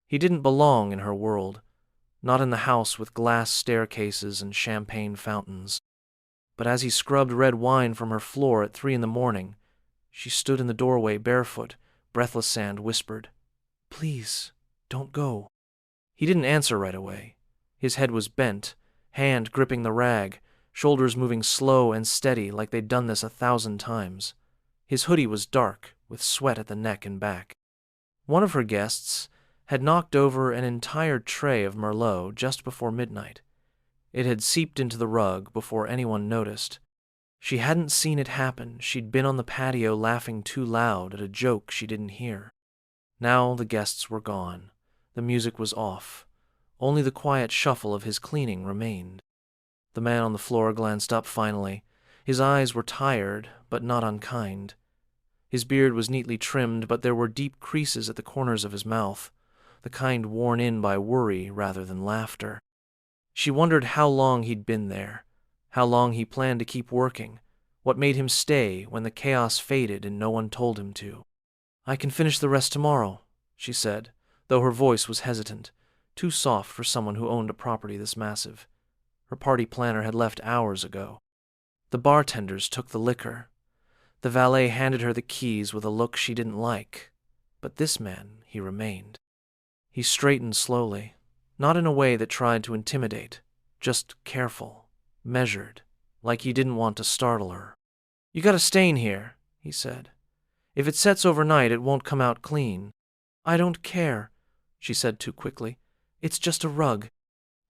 He didn't belong in her world, not in the house with glass staircases and champagne fountains. But as he scrubbed red wine from her floor at 3 a.m, she stood in the doorway barefoot, breathless, and whispered, "Please, don't go." He didn't answer right away. His head was bent, hand gripping the rag, shoulders moving slow and steady like they'd done this 1,000 times. His hoodie was dark, with sweat at the neck and back. One of her guests had knocked over an entire tray of Merlot just before midnight. It had seeped into the rug before anyone noticed. She hadn't seen it happen. She'd been on the patio laughing too loud at a joke she didn't hear. Now the guests were gone. The music was off. Only the quiet shuffle of his cleaning remained. The man on the floor glanced up finally. His eyes were tired, but not unkind. His beard was neatly trimmed, but there were deep creases at the corners of his mouth, the kind worn in by worry rather than laughter. She wondered how long he'd been there, how long he planned to keep working, what made him stay when the chaos faded and no one told him to. "I can finish the rest tomorrow," she said, though her voice was hesitant, too soft for someone who owned a property this massive. Her party planner had left hours ago. The bartenders took the liquor. The valet handed her the keys with a look she didn't like, but this man, he remained. He straightened slowly, not in a way that tried to intimidate, just careful, measured, like he didn't want to startle her. "You gotta stain here," he said. "If it sets overnight, it won't come out clean." "I don't care," she said too quickly. "It's just a rug."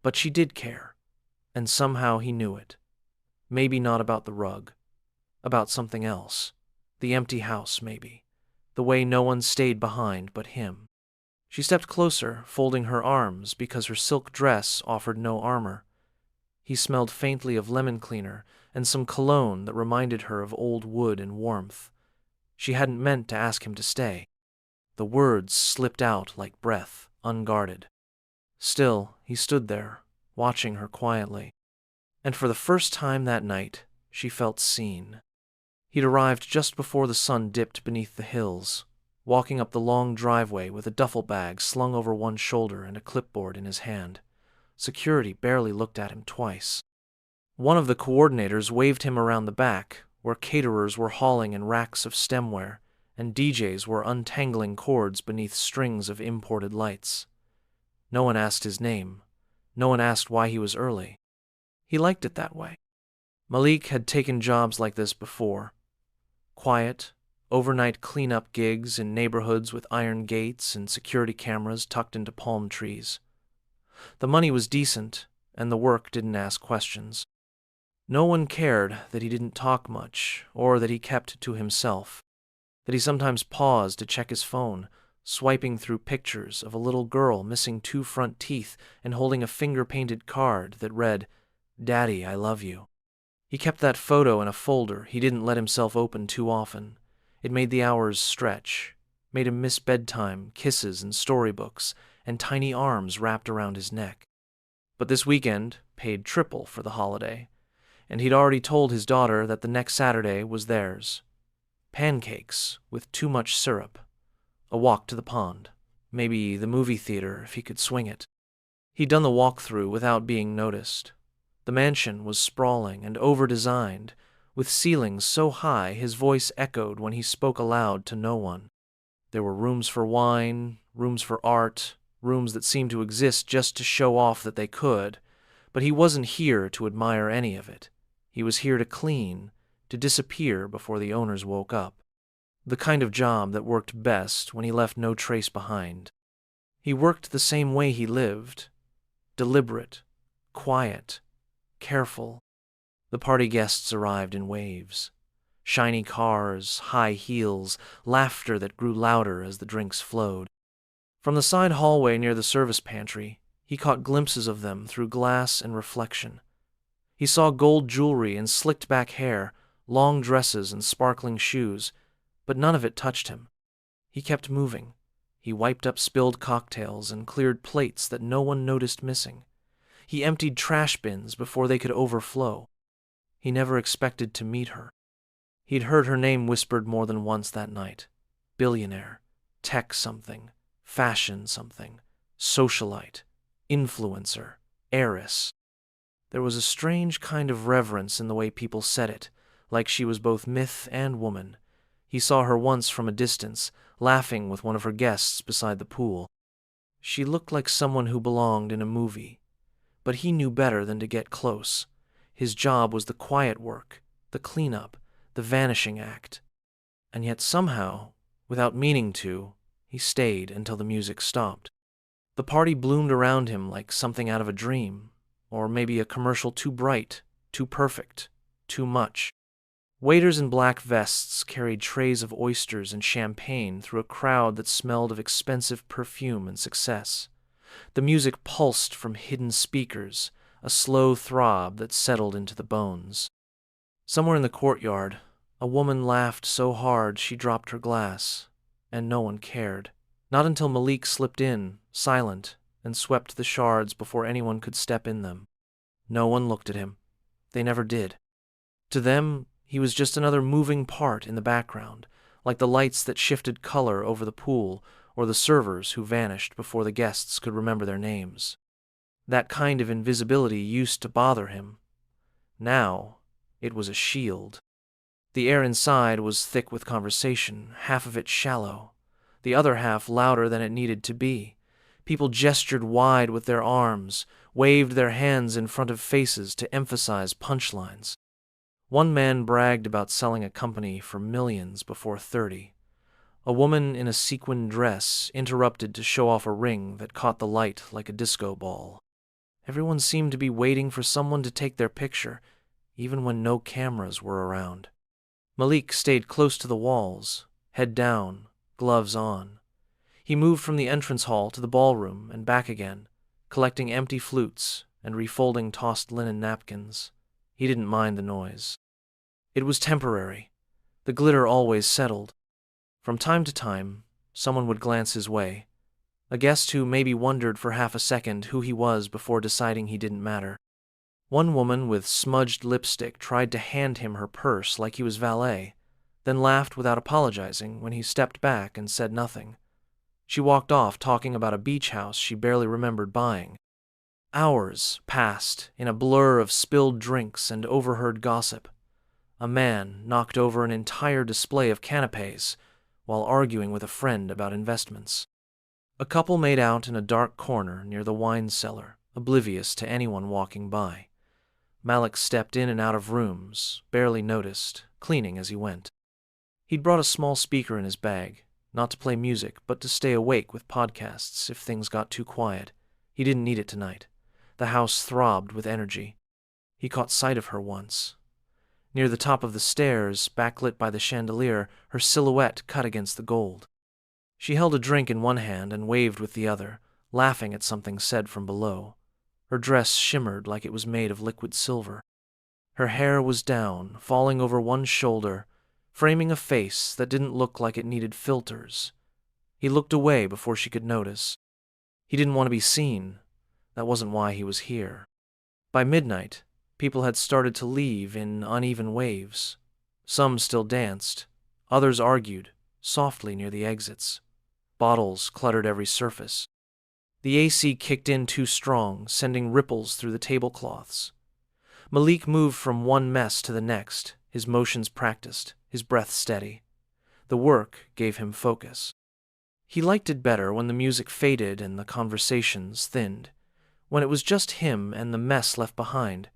But she did care, and somehow he knew it. Maybe not about the rug. About something else. The empty house, maybe. The way no one stayed behind but him. She stepped closer, folding her arms because her silk dress offered no armor. He smelled faintly of lemon cleaner and some cologne that reminded her of old wood and warmth. She hadn't meant to ask him to stay. The words slipped out like breath, unguarded. Still, he stood there, watching her quietly. And for the first time that night, she felt seen. He'd arrived just before the sun dipped beneath the hills, walking up the long driveway with a duffel bag slung over one shoulder and a clipboard in his hand. Security barely looked at him twice. One of the coordinators waved him around the back, where caterers were hauling in racks of stemware, and DJs were untangling cords beneath strings of imported lights. No one asked his name. No one asked why he was early. He liked it that way. Malik had taken jobs like this before. Quiet, overnight cleanup gigs in neighborhoods with iron gates and security cameras tucked into palm trees. The money was decent, and the work didn't ask questions. No one cared that he didn't talk much, or that he kept to himself, that he sometimes paused to check his phone, swiping through pictures of a little girl missing 2 front teeth and holding a finger-painted card that read, "Daddy, I love you." He kept that photo in a folder he didn't let himself open too often. It made the hours stretch, made him miss bedtime, kisses and storybooks, and tiny arms wrapped around his neck. But this weekend paid triple for the holiday, and he'd already told his daughter that the next Saturday was theirs. Pancakes with too much syrup, a walk to the pond, maybe the movie theater if he could swing it. He'd done the walk-through without being noticed. The mansion was sprawling and over-designed, with ceilings so high his voice echoed when he spoke aloud to no one. There were rooms for wine, rooms for art, rooms that seemed to exist just to show off that they could, but he wasn't here to admire any of it. He was here to clean, to disappear before the owners woke up. The kind of job that worked best when he left no trace behind. He worked the same way he lived, deliberate, quiet, careful. The party guests arrived in waves. Shiny cars, high heels, laughter that grew louder as the drinks flowed. From the side hallway near the service pantry, he caught glimpses of them through glass and reflection. He saw gold jewelry and slicked-back hair, long dresses and sparkling shoes, but none of it touched him. He kept moving. He wiped up spilled cocktails and cleared plates that no one noticed missing. He emptied trash bins before they could overflow. He never expected to meet her. He'd heard her name whispered more than once that night. Billionaire, tech something, fashion something, Socialite, influencer, heiress. There was a strange kind of reverence in the way people said it, like she was both myth and woman. He saw her once from a distance, laughing with one of her guests beside the pool. She looked like someone who belonged in a movie. But he knew better than to get close. His job was the quiet work, the cleanup, the vanishing act. And yet somehow, without meaning to, he stayed until the music stopped. The party bloomed around him like something out of a dream, or maybe a commercial too bright, too perfect, too much. Waiters in black vests carried trays of oysters and champagne through a crowd that smelled of expensive perfume and success. The music pulsed from hidden speakers, a slow throb that settled into the bones. Somewhere in the courtyard, a woman laughed so hard she dropped her glass, and no one cared. Not until Malik slipped in, silent, and swept the shards before anyone could step in them. No one looked at him. They never did. To them, he was just another moving part in the background, like the lights that shifted color over the pool or the servers who vanished before the guests could remember their names. That kind of invisibility used to bother him. Now, it was a shield. The air inside was thick with conversation, half of it shallow, the other half louder than it needed to be. People gestured wide with their arms, waved their hands in front of faces to emphasize punchlines. One man bragged about selling a company for millions before 30. A woman in a sequined dress interrupted to show off a ring that caught the light like a disco ball. Everyone seemed to be waiting for someone to take their picture, even when no cameras were around. Malik stayed close to the walls, head down, gloves on. He moved from the entrance hall to the ballroom and back again, collecting empty flutes and refolding tossed linen napkins. He didn't mind the noise. It was temporary. The glitter always settled. From time to time, someone would glance his way, a guest who maybe wondered for half a second who he was before deciding he didn't matter. One woman with smudged lipstick tried to hand him her purse like he was valet, then laughed without apologizing when he stepped back and said nothing. She walked off talking about a beach house she barely remembered buying. Hours passed in a blur of spilled drinks and overheard gossip. A man knocked over an entire display of canapes while arguing with a friend about investments. A couple made out in a dark corner near the wine cellar, oblivious to anyone walking by. Malik stepped in and out of rooms, barely noticed, cleaning as he went. He'd brought a small speaker in his bag, not to play music, but to stay awake with podcasts if things got too quiet. He didn't need it tonight. The house throbbed with energy. He caught sight of her once. Near the top of the stairs, backlit by the chandelier, her silhouette cut against the gold. She held a drink in one hand and waved with the other, laughing at something said from below. Her dress shimmered like it was made of liquid silver. Her hair was down, falling over one shoulder, framing a face that didn't look like it needed filters. He looked away before she could notice. He didn't want to be seen. That wasn't why he was here. By midnight, people had started to leave in uneven waves. Some still danced. Others argued, softly near the exits. Bottles cluttered every surface. The AC kicked in too strong, sending ripples through the tablecloths. Malik moved from one mess to the next, his motions practiced, his breath steady. The work gave him focus. He liked it better when the music faded and the conversations thinned. When it was just him and the mess left behind,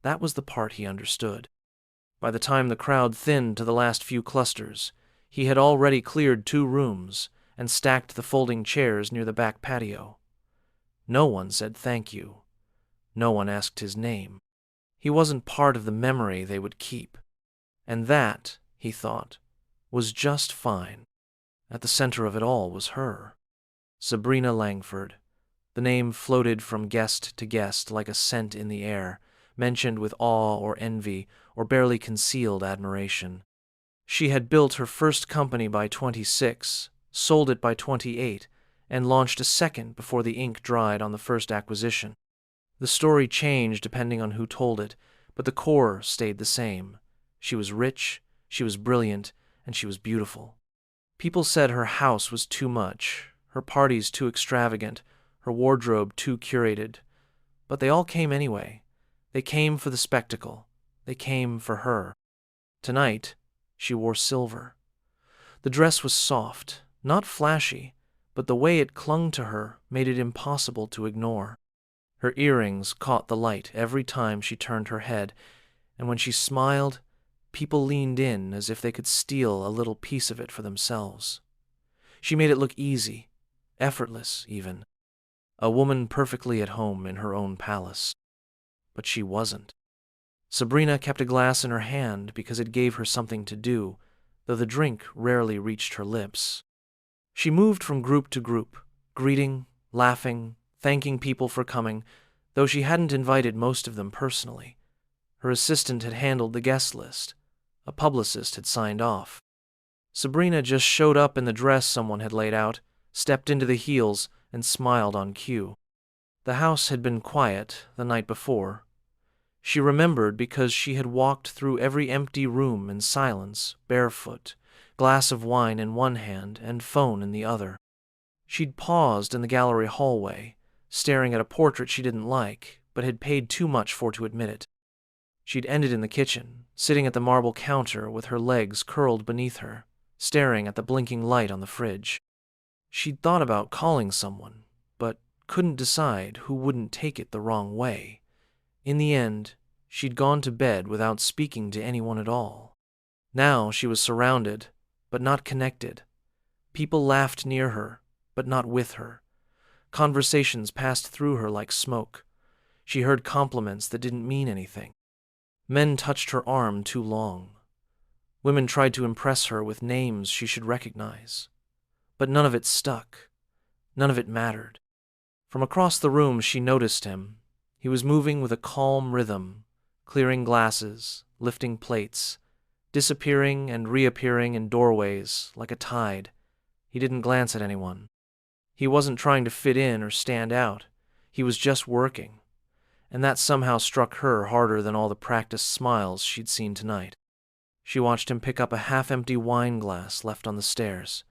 that was the part he understood. By the time the crowd thinned to the last few clusters, he had already cleared 2 rooms and stacked the folding chairs near the back patio. No one said thank you. No one asked his name. He wasn't part of the memory they would keep. And that, he thought, was just fine. At the center of it all was her. Sabrina Langford. The name floated from guest to guest like a scent in the air, mentioned with awe or envy or barely concealed admiration. She had built her first company by 26, sold it by 28, and launched a second before the ink dried on the first acquisition. The story changed depending on who told it, but the core stayed the same. She was rich, she was brilliant, and she was beautiful. People said her house was too much, her parties too extravagant, her wardrobe too curated. But they all came anyway. They came for the spectacle. They came for her. Tonight, she wore silver. The dress was soft, not flashy, but the way it clung to her made it impossible to ignore. Her earrings caught the light every time she turned her head, and when she smiled, people leaned in as if they could steal a little piece of it for themselves. She made it look easy, effortless even. A woman perfectly at home in her own palace. But she wasn't. Sabrina kept a glass in her hand because it gave her something to do, though the drink rarely reached her lips. She moved from group to group, greeting, laughing, thanking people for coming, though she hadn't invited most of them personally. Her assistant had handled the guest list. A publicist had signed off. Sabrina just showed up in the dress someone had laid out, stepped into the heels, and smiled on cue. The house had been quiet the night before. She remembered because she had walked through every empty room in silence, barefoot, glass of wine in one hand and phone in the other. She'd paused in the gallery hallway, staring at a portrait she didn't like, but had paid too much for to admit it. She'd ended in the kitchen, sitting at the marble counter with her legs curled beneath her, staring at the blinking light on the fridge. She'd thought about calling someone, but couldn't decide who wouldn't take it the wrong way. In the end, she'd gone to bed without speaking to anyone at all. Now she was surrounded, but not connected. People laughed near her, but not with her. Conversations passed through her like smoke. She heard compliments that didn't mean anything. Men touched her arm too long. Women tried to impress her with names she should recognize. But none of it stuck. None of it mattered. From across the room she noticed him. He was moving with a calm rhythm, clearing glasses, lifting plates, disappearing and reappearing in doorways like a tide. He didn't glance at anyone. He wasn't trying to fit in or stand out. He was just working. And that somehow struck her harder than all the practiced smiles she'd seen tonight. She watched him pick up a half-empty wine glass left on the stairs.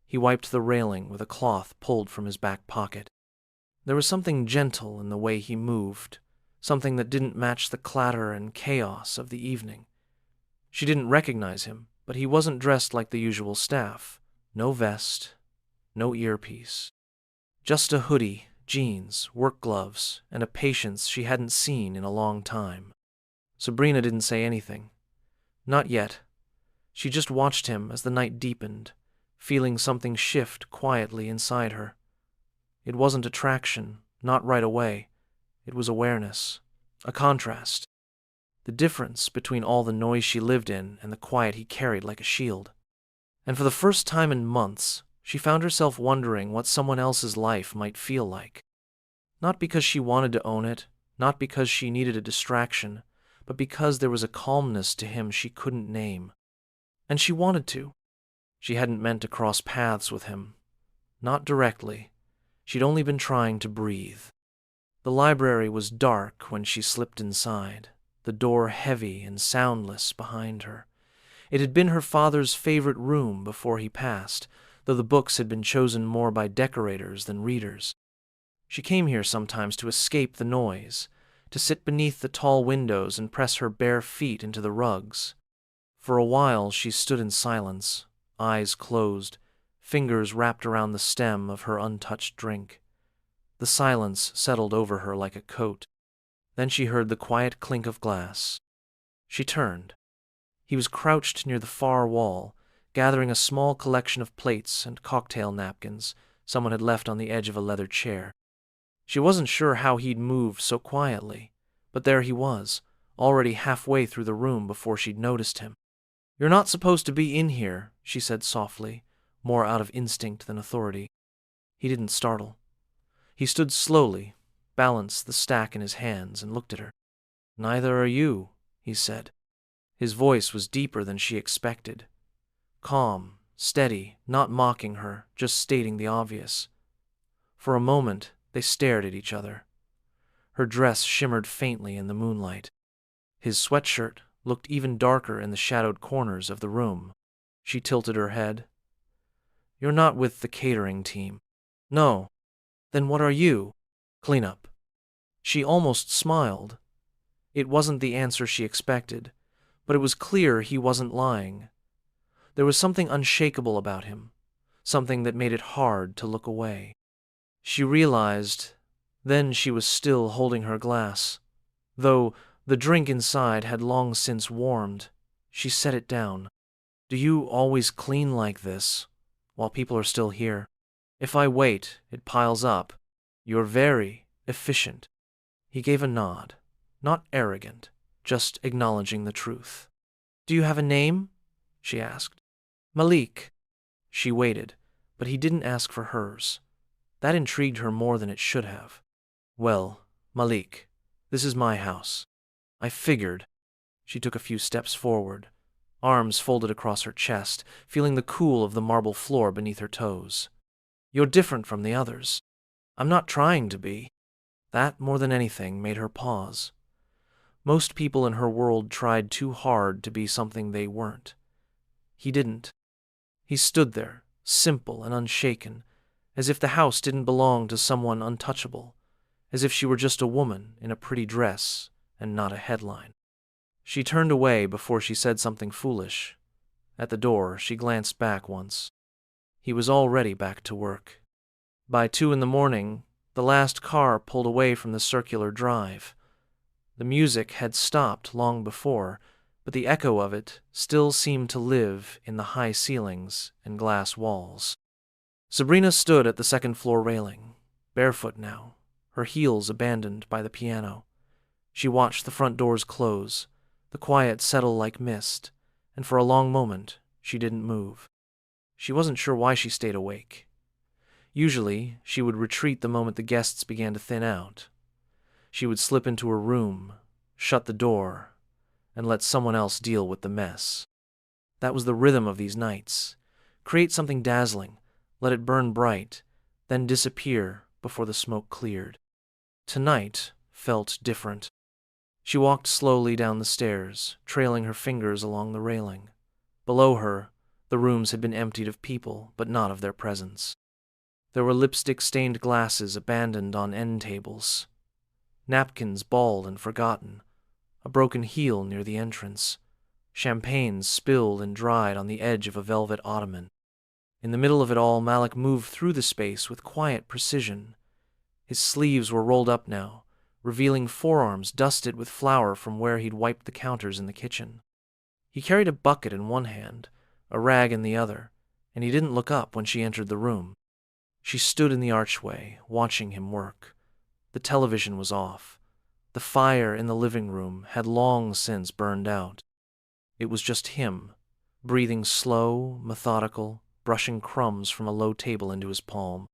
He wiped the railing with a cloth pulled from his back pocket. There was something gentle in the way he moved, something that didn't match the clatter and chaos of the evening. She didn't recognize him, but he wasn't dressed like the usual staff. No vest, no earpiece. Just a hoodie, jeans, work gloves, and a patience she hadn't seen in a long time. Sabrina didn't say anything. Not yet. She just watched him as the night deepened, feeling something shift quietly inside her. It wasn't attraction, not right away. It was awareness, a contrast. The difference between all the noise she lived in and the quiet he carried like a shield. And for the first time in months, she found herself wondering what someone else's life might feel like. Not because she wanted to own it, not because she needed a distraction, but because there was a calmness to him she couldn't name. And she wanted to. She hadn't meant to cross paths with him. Not directly. She'd only been trying to breathe. The library was dark when she slipped inside, the door heavy and soundless behind her. It had been her father's favorite room before he passed, though the books had been chosen more by decorators than readers. She came here sometimes to escape the noise, to sit beneath the tall windows and press her bare feet into the rugs. For a while she stood in silence, eyes closed, fingers wrapped around the stem of her untouched drink. The silence settled over her like a coat. Then she heard the quiet clink of glass. She turned. He was crouched near the far wall, gathering a small collection of plates and cocktail napkins someone had left on the edge of a leather chair. She wasn't sure how he'd moved so quietly, but there he was, already halfway through the room before she'd noticed him. "You're not supposed to be in here," she said softly, more out of instinct than authority. He didn't startle. He stood slowly, balanced the stack in his hands, and looked at her. "Neither are you," he said. His voice was deeper than she expected. Calm, steady, not mocking her, just stating the obvious. For a moment, they stared at each other. Her dress shimmered faintly in the moonlight. His sweatshirt looked even darker in the shadowed corners of the room. She tilted her head. "You're not with the catering team." "No." Then what are you? Cleanup. She almost smiled. It wasn't the answer she expected, but it was clear he wasn't lying. There was something unshakable about him, something that made it hard to look away. She realized then she was still holding her glass. Though the drink inside had long since warmed, she set it down. Do you always clean like this, while people are still here? If I wait, it piles up. You're very efficient. He gave a nod, not arrogant, just acknowledging the truth. Do you have a name? She asked. Malik. She waited, but he didn't ask for hers. That intrigued her more than it should have. Well, Malik, this is my house. I figured. She took a few steps forward, arms folded across her chest, feeling the cool of the marble floor beneath her toes. You're different from the others. I'm not trying to be. That, more than anything, made her pause. Most people in her world tried too hard to be something they weren't. He didn't. He stood there, simple and unshaken, as if the house didn't belong to someone untouchable, as if she were just a woman in a pretty dress and not a headline. She turned away before she said something foolish. At the door, she glanced back once. He was already back to work. By 2 a.m, the last car pulled away from the circular drive. The music had stopped long before, but the echo of it still seemed to live in the high ceilings and glass walls. Sabrina stood at the second-floor railing, barefoot now, her heels abandoned by the piano. She watched the front doors close, the quiet settle like mist, and for a long moment she didn't move. She wasn't sure why she stayed awake. Usually, she would retreat the moment the guests began to thin out. She would slip into her room, shut the door, and let someone else deal with the mess. That was the rhythm of these nights. Create something dazzling, let it burn bright, then disappear before the smoke cleared. Tonight felt different. She walked slowly down the stairs, trailing her fingers along the railing. Below her, the rooms had been emptied of people, but not of their presence. There were lipstick-stained glasses abandoned on end tables, napkins bald and forgotten, a broken heel near the entrance, champagne spilled and dried on the edge of a velvet ottoman. In the middle of it all, Malik moved through the space with quiet precision. His sleeves were rolled up now, revealing forearms dusted with flour from where he'd wiped the counters in the kitchen. He carried a bucket in one hand, a rag in the other, and he didn't look up when she entered the room. She stood in the archway, watching him work. The television was off. The fire in the living room had long since burned out. It was just him, breathing slow, methodical, brushing crumbs from a low table into his palm.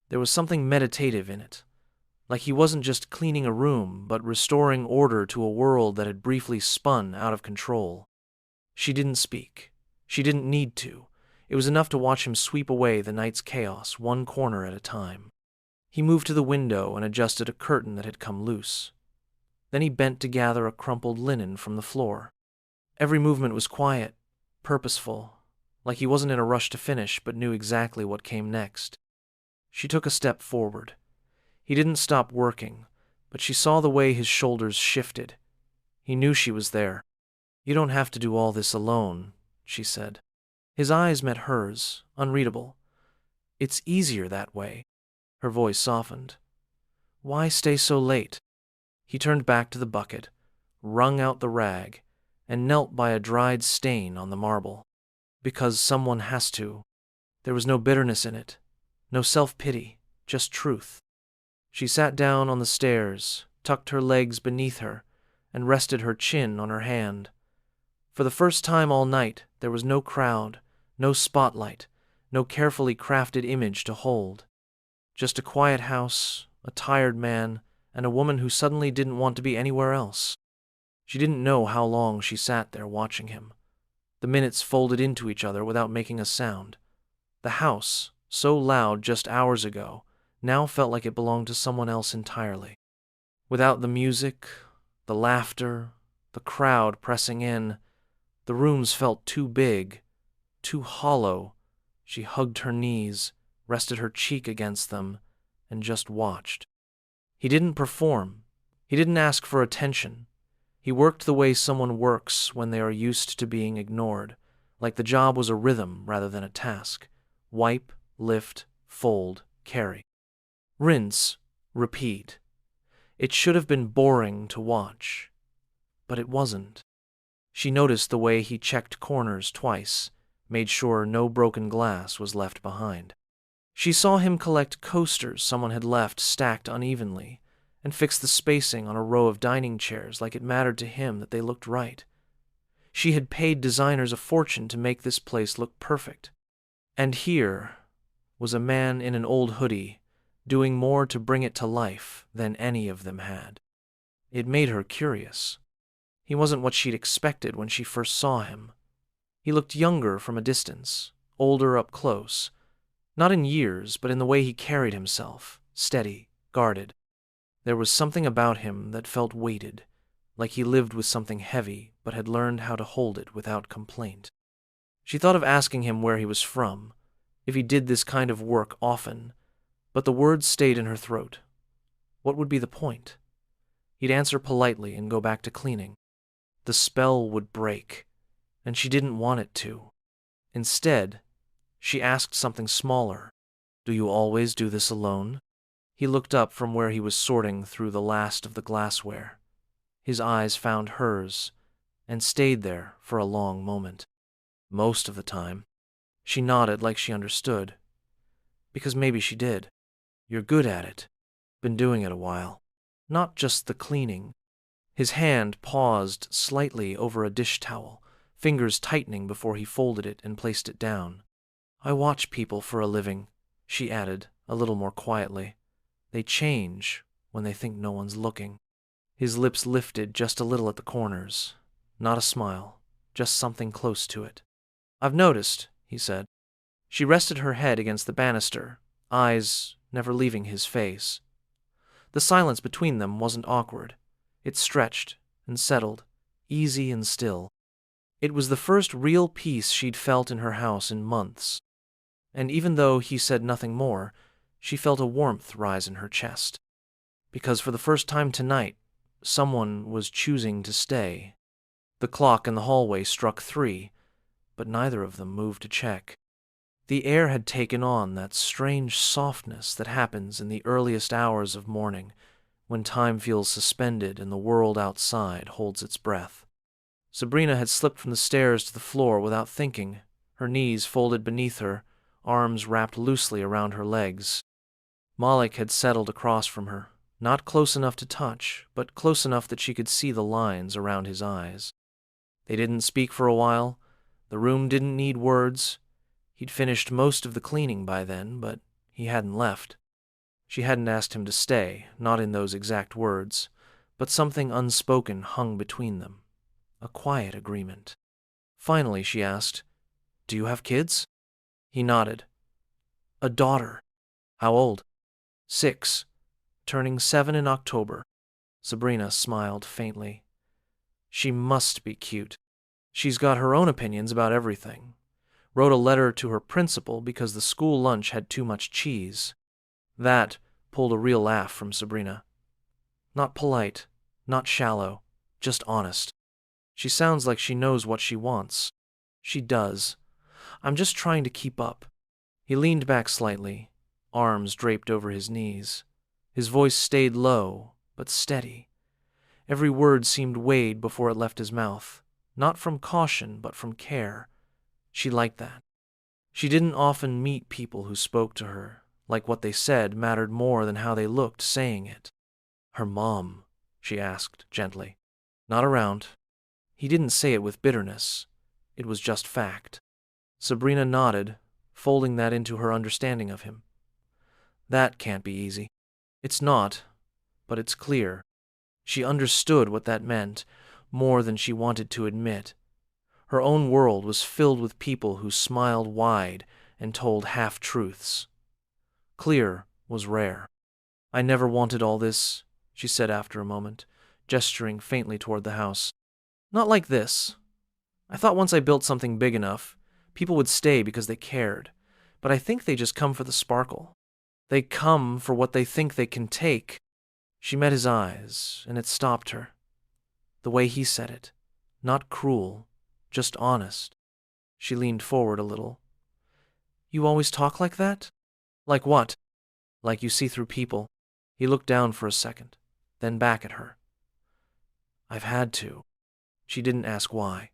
There was something meditative in it, like he wasn't just cleaning a room, but restoring order to a world that had briefly spun out of control. She didn't speak. She didn't need to. It was enough to watch him sweep away the night's chaos, one corner at a time. He moved to the window and adjusted a curtain that had come loose. Then he bent to gather a crumpled linen from the floor. Every movement was quiet, purposeful, like he wasn't in a rush to finish but knew exactly what came next. She took a step forward. He didn't stop working, but she saw the way his shoulders shifted. He knew she was there. You don't have to do all this alone, she said. His eyes met hers, unreadable. It's easier that way. Her voice softened. Why stay so late? He turned back to the bucket, wrung out the rag, and knelt by a dried stain on the marble. Because someone has to. There was no bitterness in it, no self-pity, just truth. She sat down on the stairs, tucked her legs beneath her, and rested her chin on her hand. For the first time all night, there was no crowd, no spotlight, no carefully crafted image to hold. Just a quiet house, a tired man, and a woman who suddenly didn't want to be anywhere else. She didn't know how long she sat there watching him. The minutes folded into each other without making a sound. The house, so loud just hours ago, now felt like it belonged to someone else entirely. Without the music, the laughter, the crowd pressing in, the rooms felt too big, too hollow. She hugged her knees, rested her cheek against them, and just watched. He didn't perform. He didn't ask for attention. He worked the way someone works when they are used to being ignored, like the job was a rhythm rather than a task. Wipe, lift, fold, carry. Rinse, repeat. It should have been boring to watch, but it wasn't. She noticed the way he checked corners twice, made sure no broken glass was left behind. She saw him collect coasters someone had left stacked unevenly, and fix the spacing on a row of dining chairs like it mattered to him that they looked right. She had paid designers a fortune to make this place look perfect. And here was a man in an old hoodie, doing more to bring it to life than any of them had. It made her curious. He wasn't what she'd expected when she first saw him. He looked younger from a distance, older up close, not in years, but in the way he carried himself, steady, guarded. There was something about him that felt weighted, like he lived with something heavy but had learned how to hold it without complaint. She thought of asking him where he was from, if he did this kind of work often, but the words stayed in her throat. What would be the point? He'd answer politely and go back to cleaning. The spell would break, and she didn't want it to. Instead, she asked something smaller. Do you always do this alone? He looked up from where he was sorting through the last of the glassware. His eyes found hers, and stayed there for a long moment. Most of the time. She nodded like she understood. Because maybe she did. You're good at it. Been doing it a while. Not just the cleaning. His hand paused slightly over a dish towel, fingers tightening before he folded it and placed it down. I watch people for a living, she added, a little more quietly. They change when they think no one's looking. His lips lifted just a little at the corners. Not a smile, just something close to it. I've noticed, he said. She rested her head against the banister, eyes never leaving his face. The silence between them wasn't awkward. It stretched and settled, easy and still. It was the first real peace she'd felt in her house in months. And even though he said nothing more, she felt a warmth rise in her chest. Because for the first time tonight, someone was choosing to stay. The clock in the hallway struck 3, but neither of them moved to check. The air had taken on that strange softness that happens in the earliest hours of morning, when time feels suspended and the world outside holds its breath. Sabrina had slipped from the stairs to the floor without thinking, her knees folded beneath her, arms wrapped loosely around her legs. Malik had settled across from her, not close enough to touch, but close enough that she could see the lines around his eyes. They didn't speak for a while. The room didn't need words. He'd finished most of the cleaning by then, but he hadn't left. She hadn't asked him to stay, not in those exact words, but something unspoken hung between them. A quiet agreement. Finally, she asked, Do you have kids? He nodded. A daughter. How old? 6, turning 7 in October. Sabrina smiled faintly. She must be cute. She's got her own opinions about everything. Wrote a letter to her principal because the school lunch had too much cheese. That pulled a real laugh from Sabrina. Not polite, not shallow, just honest. She sounds like she knows what she wants. She does. I'm just trying to keep up. He leaned back slightly, arms draped over his knees. His voice stayed low, but steady. Every word seemed weighed before it left his mouth, not from caution, but from care. She liked that. She didn't often meet people who spoke to her, like what they said mattered more than how they looked saying it. Her mom, she asked gently. Not around. He didn't say it with bitterness. It was just fact. Sabrina nodded, folding that into her understanding of him. That can't be easy. It's not, but it's clear. She understood what that meant, more than she wanted to admit. Her own world was filled with people who smiled wide and told half-truths. Clear was rare. I never wanted all this, she said after a moment, gesturing faintly toward the house. Not like this. I thought once I built something big enough, people would stay because they cared, but I think they just come for the sparkle. They come for what they think they can take. She met his eyes, and it stopped her. The way he said it. Not cruel, just honest. She leaned forward a little. You always talk like that? Like what? Like you see through people. He looked down for a second, then back at her. I've had to. She didn't ask why.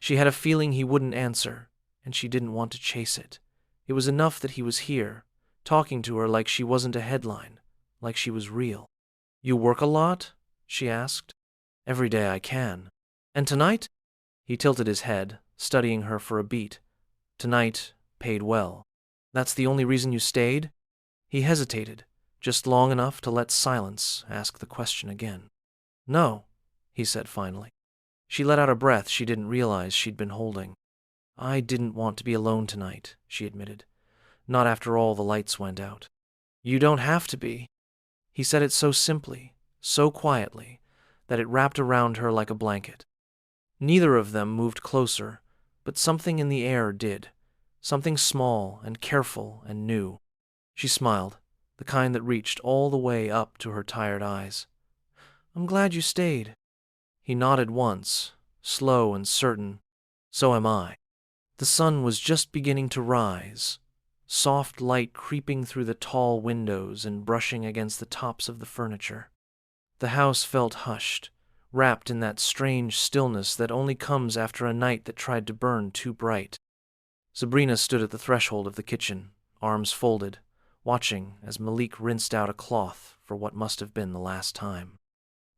She had a feeling he wouldn't answer, and she didn't want to chase it. It was enough that he was here, talking to her like she wasn't a headline, like she was real. You work a lot? She asked. Every day I can. And tonight? He tilted his head, studying her for a beat. Tonight, paid well. That's the only reason you stayed? He hesitated, just long enough to let silence ask the question again. No, he said finally. She let out a breath she didn't realize she'd been holding. I didn't want to be alone tonight, she admitted. Not after all the lights went out. You don't have to be. He said it so simply, so quietly, that it wrapped around her like a blanket. Neither of them moved closer, but something in the air did. Something small and careful and new. She smiled, the kind that reached all the way up to her tired eyes. I'm glad you stayed. He nodded once, slow and certain. So am I. The sun was just beginning to rise, soft light creeping through the tall windows and brushing against the tops of the furniture. The house felt hushed, wrapped in that strange stillness that only comes after a night that tried to burn too bright. Sabrina stood at the threshold of the kitchen, arms folded, watching as Malik rinsed out a cloth for what must have been the last time.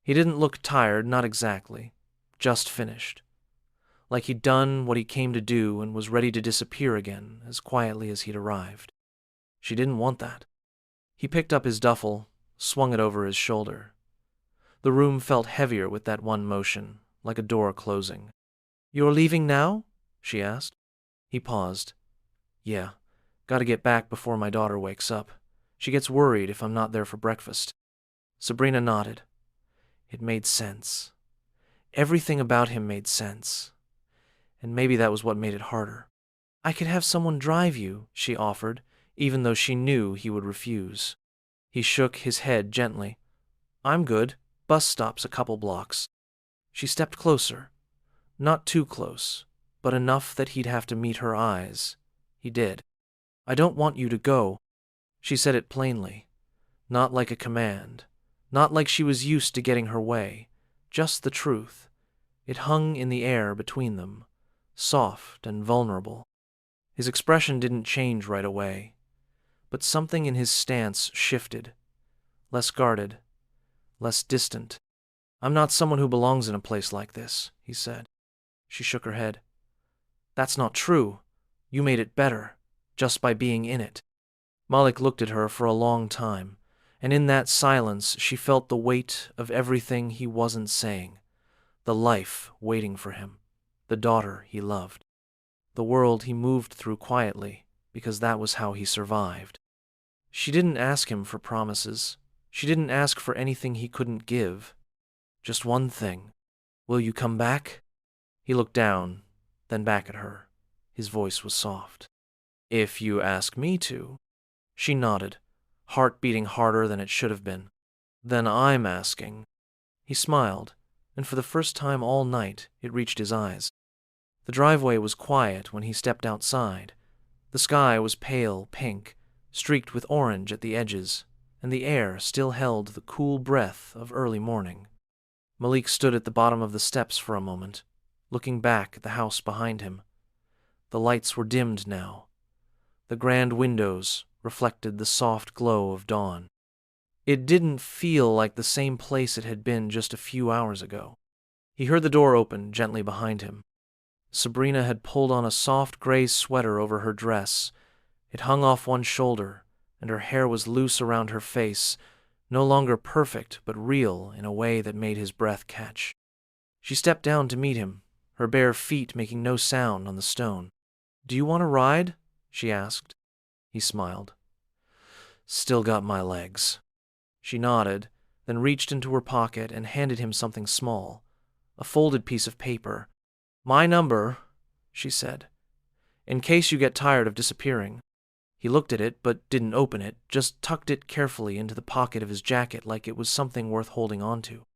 He didn't look tired, not exactly, just finished. Like he'd done what he came to do and was ready to disappear again as quietly as he'd arrived. She didn't want that. He picked up his duffel, swung it over his shoulder. The room felt heavier with that one motion, like a door closing. You're leaving now? She asked. He paused. Yeah, gotta get back before my daughter wakes up. She gets worried if I'm not there for breakfast. Sabrina nodded. It made sense. Everything about him made sense. And maybe that was what made it harder. I could have someone drive you, she offered, even though she knew he would refuse. He shook his head gently. I'm good. Bus stop's a couple blocks. She stepped closer. Not too close, but enough that he'd have to meet her eyes. He did. I don't want you to go. She said it plainly. Not like a command. Not like she was used to getting her way. Just the truth. It hung in the air between them, soft and vulnerable. His expression didn't change right away, but something in his stance shifted. Less guarded, less distant. I'm not someone who belongs in a place like this, he said. She shook her head. That's not true. You made it better, just by being in it. Malik looked at her for a long time, and in that silence she felt the weight of everything he wasn't saying. The life waiting for him, the daughter he loved, the world he moved through quietly because that was how he survived. She didn't ask him for promises. She didn't ask for anything he couldn't give. Just one thing. Will you come back? He looked down, then back at her. His voice was soft. If you ask me to. She nodded, heart beating harder than it should have been. Then I'm asking. He smiled, and for the first time all night it reached his eyes. The driveway was quiet when he stepped outside. The sky was pale pink, streaked with orange at the edges, and the air still held the cool breath of early morning. Malik stood at the bottom of the steps for a moment, looking back at the house behind him. The lights were dimmed now. The grand windows reflected the soft glow of dawn. It didn't feel like the same place it had been just a few hours ago. He heard the door open gently behind him. Sabrina had pulled on a soft gray sweater over her dress. It hung off one shoulder, and her hair was loose around her face, no longer perfect but real in a way that made his breath catch. She stepped down to meet him, her bare feet making no sound on the stone. Do you want a ride? She asked. He smiled. Still got my legs. She nodded, then reached into her pocket and handed him something small, a folded piece of paper. My number, she said, in case you get tired of disappearing. He looked at it but didn't open it, just tucked it carefully into the pocket of his jacket like it was something worth holding on to.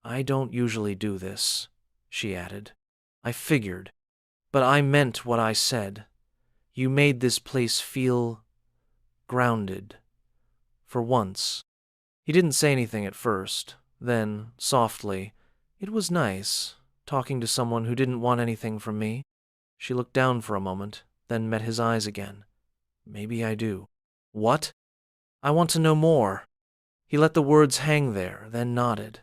"I don't usually do this," she added. "I figured. But I meant what I said. You made this place feel grounded. For once." He didn't say anything at first. Then, softly, "It was nice, talking to someone who didn't want anything from me." She looked down for a moment, then met his eyes again. "Maybe I do." "What?" "I want to know more." He let the words hang there, then nodded.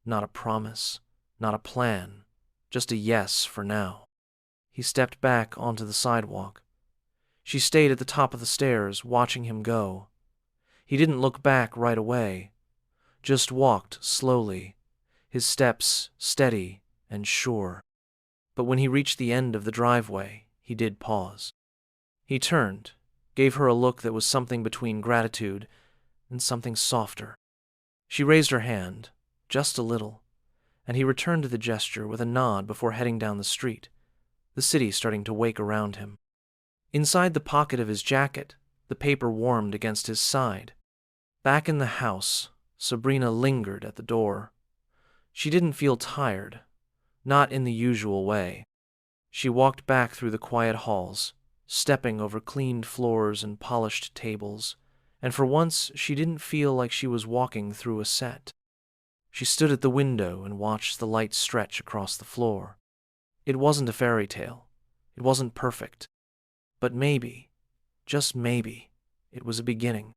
Not a promise, not a plan, just a yes for now. He stepped back onto the sidewalk. She stayed at the top of the stairs, watching him go. He didn't look back right away, just walked slowly, his steps steady and sure. But when he reached the end of the driveway, he did pause. He turned, gave her a look that was something between gratitude and something softer. She raised her hand, just a little, and he returned to the gesture with a nod before heading down the street, the city starting to wake around him. Inside the pocket of his jacket, the paper warmed against his side. Back in the house, Sabrina lingered at the door. She didn't feel tired, not in the usual way. She walked back through the quiet halls, stepping over cleaned floors and polished tables, and for once she didn't feel like she was walking through a set. She stood at the window and watched the light stretch across the floor. It wasn't a fairy tale. It wasn't perfect. But maybe, just maybe, it was a beginning.